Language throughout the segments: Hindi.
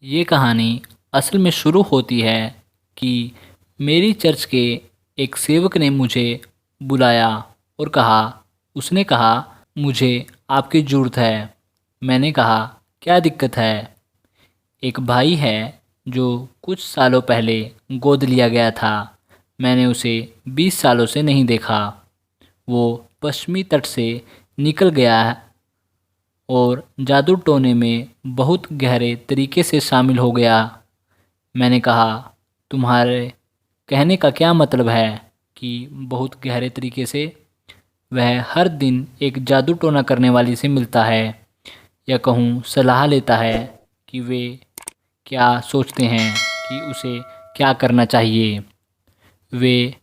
ये कहानी असल में शुरू होती है कि मेरी चर्च के एक सेवक ने मुझे बुलाया और कहा उसने कहा मुझे आपकी ज़रूरत है। मैंने कहा क्या दिक्कत है। एक भाई है जो कुछ सालों पहले गोद लिया गया था। मैंने उसे 20 सालों से नहीं देखा। वो पश्चिमी तट से निकल गया है और जादू टोने में बहुत गहरे तरीके से शामिल हो गया। मैंने कहा तुम्हारे कहने का क्या मतलब है कि बहुत गहरे तरीके से? वह हर दिन एक जादू टोना करने वाली से मिलता है या कहूँ सलाह लेता है कि वे क्या सोचते हैं कि उसे क्या करना चाहिए। वे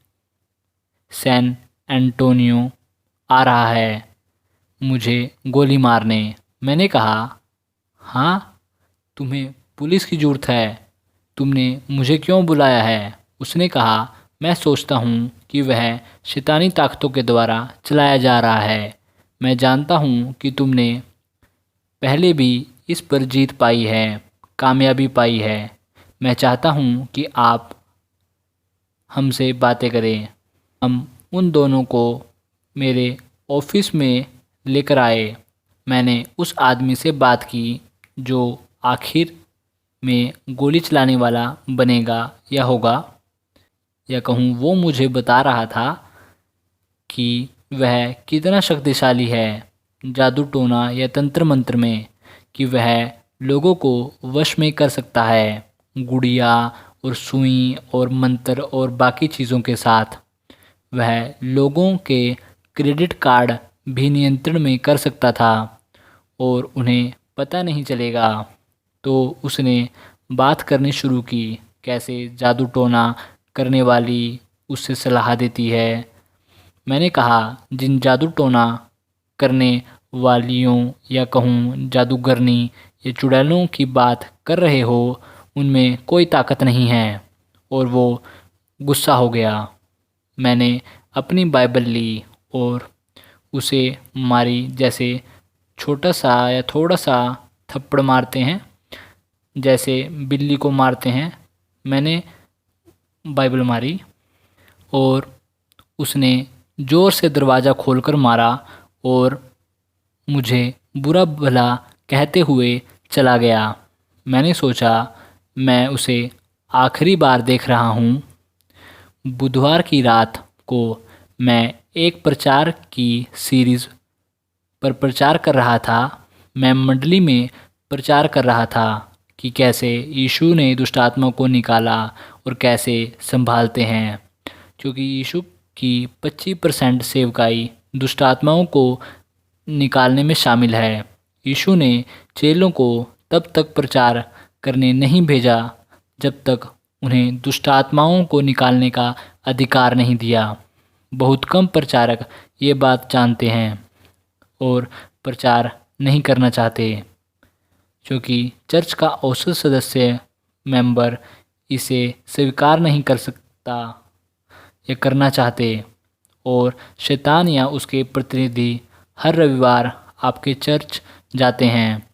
सैन एंटोनियो आ रहा है मुझे गोली मारने। मैंने कहा हाँ, तुम्हें पुलिस की ज़रूरत है, तुमने मुझे क्यों बुलाया है? उसने कहा मैं सोचता हूँ कि वह शैतानी ताकतों के द्वारा चलाया जा रहा है। मैं जानता हूँ कि तुमने पहले भी इस पर जीत पाई है, कामयाबी पाई है। मैं चाहता हूँ कि आप हमसे बातें करें। हम उन दोनों को मेरे ऑफिस में लेकर आए। मैंने उस आदमी से बात की जो आखिर में गोली चलाने वाला बनेगा या होगा, या कहूँ वो मुझे बता रहा था कि वह कितना शक्तिशाली है जादू टोना या तंत्र मंत्र में, कि वह लोगों को वश में कर सकता है गुड़िया और सुई और मंत्र और बाकी चीज़ों के साथ। वह लोगों के क्रेडिट कार्ड भी नियंत्रण में कर सकता था और उन्हें पता नहीं चलेगा। तो उसने बात करनी शुरू की कैसे जादू टोना करने वाली उससे सलाह देती है। मैंने कहा जिन जादू टोना करने वालियों या कहूँ जादूगरनी या चुड़ैलों की बात कर रहे हो उनमें कोई ताकत नहीं है। और वो गुस्सा हो गया। मैंने अपनी बाइबल ली और उसे मारी, जैसे छोटा सा या थोड़ा सा थप्पड़ मारते हैं, जैसे बिल्ली को मारते हैं। मैंने बाइबल मारी और उसने ज़ोर से दरवाज़ा खोलकर मारा और मुझे बुरा भला कहते हुए चला गया। मैंने सोचा मैं उसे आखिरी बार देख रहा हूँ। बुधवार की रात को मैं एक प्रचार की सीरीज़ पर प्रचार कर रहा था। मैं मंडली में प्रचार कर रहा था कि कैसे यीशु ने दुष्ट आत्मा को निकाला और कैसे संभालते हैं, क्योंकि यीशु की 25% सेवकाई दुष्ट आत्माओं को निकालने में शामिल है। यीशु ने चेलों को तब तक प्रचार करने नहीं भेजा जब तक उन्हें दुष्ट आत्माओं को निकालने का अधिकार नहीं दिया। बहुत कम प्रचारक ये बात जानते हैं और प्रचार नहीं करना चाहते, क्योंकि चर्च का औसत सदस्य मेंबर इसे स्वीकार नहीं कर सकता या करना चाहते। और शैतान या उसके प्रतिनिधि हर रविवार आपके चर्च जाते हैं।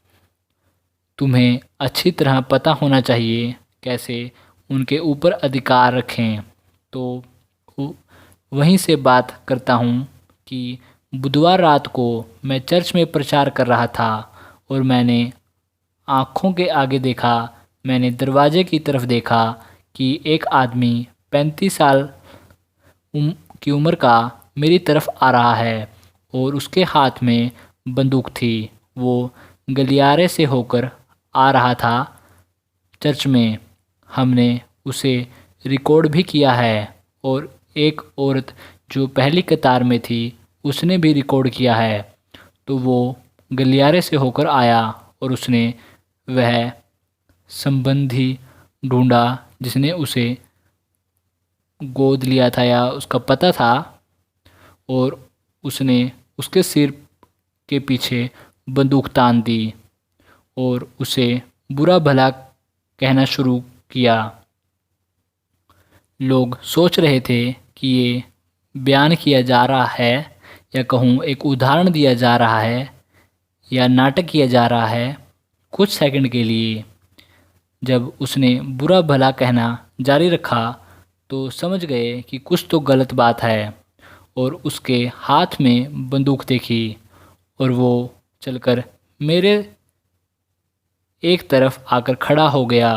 तुम्हें अच्छी तरह पता होना चाहिए कैसे उनके ऊपर अधिकार रखें। तो वहीं से बात करता हूँ कि बुधवार रात को मैं चर्च में प्रचार कर रहा था और मैंने आँखों के आगे देखा। मैंने दरवाजे की तरफ देखा कि एक आदमी 35 साल की उम्र का मेरी तरफ आ रहा है और उसके हाथ में बंदूक थी। वो गलियारे से होकर आ रहा था चर्च में। हमने उसे रिकॉर्ड भी किया है और एक औरत जो पहली कतार में थी उसने भी रिकॉर्ड किया है। तो वो गलियारे से होकर आया और उसने वह संबंधी ढूंढा जिसने उसे गोद लिया था या उसका पता था, और उसने उसके सिर के पीछे बंदूक तान दी और उसे बुरा भला कहना शुरू किया। लोग सोच रहे थे कि ये बयान किया जा रहा है या कहूँ एक उदाहरण दिया जा रहा है या नाटक किया जा रहा है कुछ सेकंड के लिए। जब उसने बुरा भला कहना जारी रखा तो समझ गए कि कुछ तो गलत बात है, और उसके हाथ में बंदूक देखी और वो चलकर मेरे एक तरफ आकर खड़ा हो गया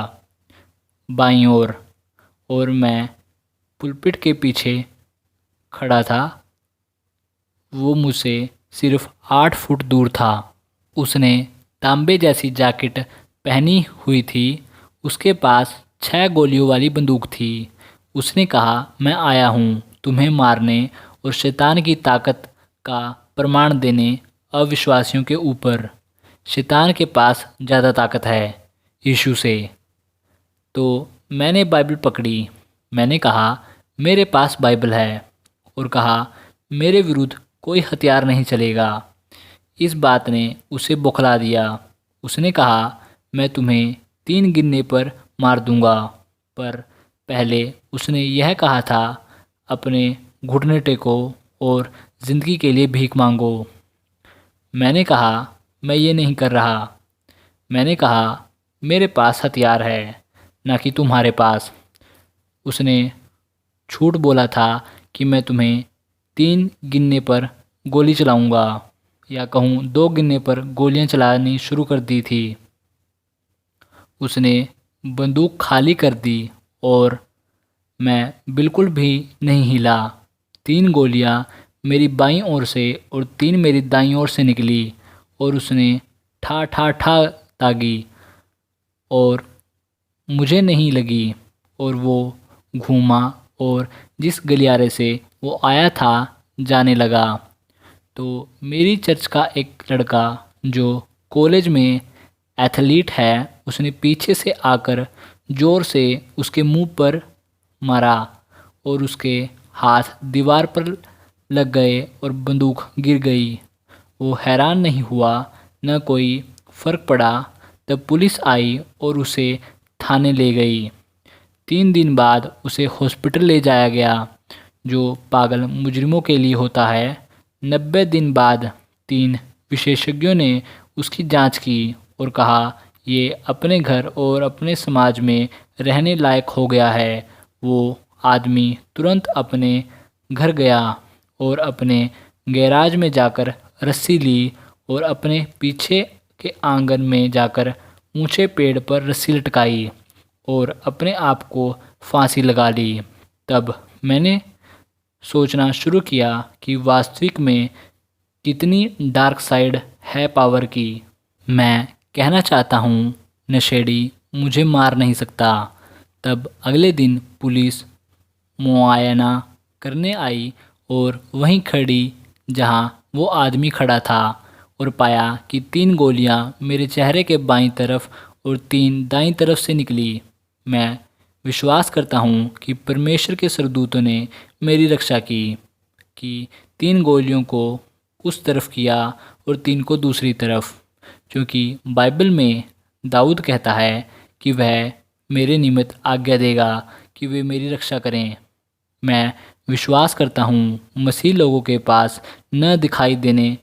बाईं ओर, और मैं पुलपिट के पीछे खड़ा था। वो मुझसे सिर्फ 8 फुट दूर था। उसने तांबे जैसी जैकेट पहनी हुई थी। उसके पास 6 गोलियों वाली बंदूक थी। उसने कहा, मैं आया हूँ तुम्हें मारने और शैतान की ताकत का प्रमाण देने अविश्वासियों के ऊपर। शैतान के पास ज़्यादा ताकत है यीशु से। तो मैंने बाइबल पकड़ी। मैंने कहा, मेरे पास बाइबल है, और कहा, मेरे विरुद्ध कोई हथियार नहीं चलेगा। इस बात ने उसे बौखला दिया। उसने कहा, मैं तुम्हें 3 गिनने पर मार दूंगा। पर पहले उसने यह कहा था, अपने घुटने टेको और ज़िंदगी के लिए भीख मांगो। मैंने कहा, मैं ये नहीं कर रहा। मैंने कहा, मेरे पास हथियार है, ना कि तुम्हारे पास। उसने झूठ बोला था कि मैं तुम्हें 3 गिनने पर गोली चलाऊंगा, या कहूँ 2 गिनने पर गोलियां चलानी शुरू कर दी थी। उसने बंदूक खाली कर दी और मैं बिल्कुल भी नहीं हिला। 3 गोलियां मेरी बाईं ओर से और 3 मेरी दाईं ओर से निकली, और उसने ठा ठा ठा दागी और मुझे नहीं लगी, और वो घूमा और जिस गलियारे से वो आया था जाने लगा। तो मेरी चर्च का एक लड़का जो कॉलेज में एथलीट है, उसने पीछे से आकर ज़ोर से उसके मुंह पर मारा, और उसके हाथ दीवार पर लग गए और बंदूक गिर गई। वो हैरान नहीं हुआ, न कोई फ़र्क पड़ा। तब पुलिस आई और उसे थाने ले गई। 3 दिन बाद उसे हॉस्पिटल ले जाया गया, जो पागल मुजरिमों के लिए होता है। 90 दिन बाद 3 विशेषज्ञों ने उसकी जांच की और कहा, ये अपने घर और अपने समाज में रहने लायक हो गया है। वो आदमी तुरंत अपने घर गया और अपने गैराज में जाकर रस्सी ली और अपने पीछे के आंगन में जाकर ऊंचे पेड़ पर रस्सी लटकाई और अपने आप को फांसी लगा ली। तब मैंने सोचना शुरू किया कि वास्तविक में कितनी डार्क साइड है पावर की। मैं कहना चाहता हूँ, नशेड़ी मुझे मार नहीं सकता। तब अगले दिन पुलिस मुआयना करने आई और वहीं खड़ी जहाँ वो आदमी खड़ा था, और पाया कि 3 गोलियाँ मेरे चेहरे के बाईं तरफ और 3 दाईं तरफ से निकली। मैं विश्वास करता हूँ कि परमेश्वर के सरदूतों ने मेरी रक्षा की कि 3 गोलियों को उस तरफ किया और 3 को दूसरी तरफ, क्योंकि बाइबल में दाऊद कहता है कि वह मेरे निमित्त आज्ञा देगा कि वे मेरी रक्षा करें। मैं विश्वास करता हूँ मसीह लोगों के पास न दिखाई देने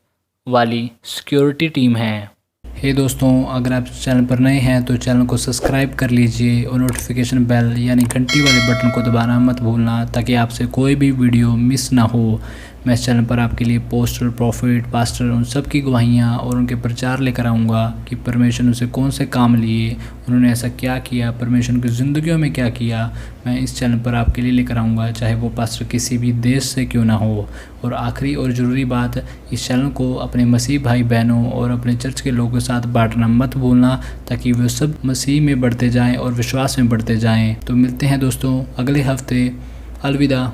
वाली सिक्योरिटी टीम है। हे दोस्तों, अगर आप चैनल पर नए हैं तो चैनल को सब्सक्राइब कर लीजिए और नोटिफिकेशन बेल यानी घंटी वाले बटन को दबाना मत भूलना, ताकि आपसे कोई भी वीडियो मिस ना हो। मैं इस चैनल पर आपके लिए पोस्टर, प्रॉफिट, पास्टर उन सब की गवाहियाँ और उनके प्रचार लेकर आऊँगा कि परमेश्वर उनसे कौन से काम लिए, उन्होंने ऐसा क्या किया, परमेश्वर की ज़िंदगियों में क्या किया। मैं इस चैनल पर आपके लिए लेकर आऊँगा, चाहे वो पास्टर किसी भी देश से क्यों ना हो। और आखिरी और ज़रूरी बात, इस चैनल को अपने मसीह भाई बहनों और अपने चर्च के लोगों के साथ बांटना मत भूलना, ताकि वे सब मसीह में बढ़ते जाएं और विश्वास में बढ़ते जाएं। तो मिलते हैं दोस्तों अगले हफ्ते। अलविदा।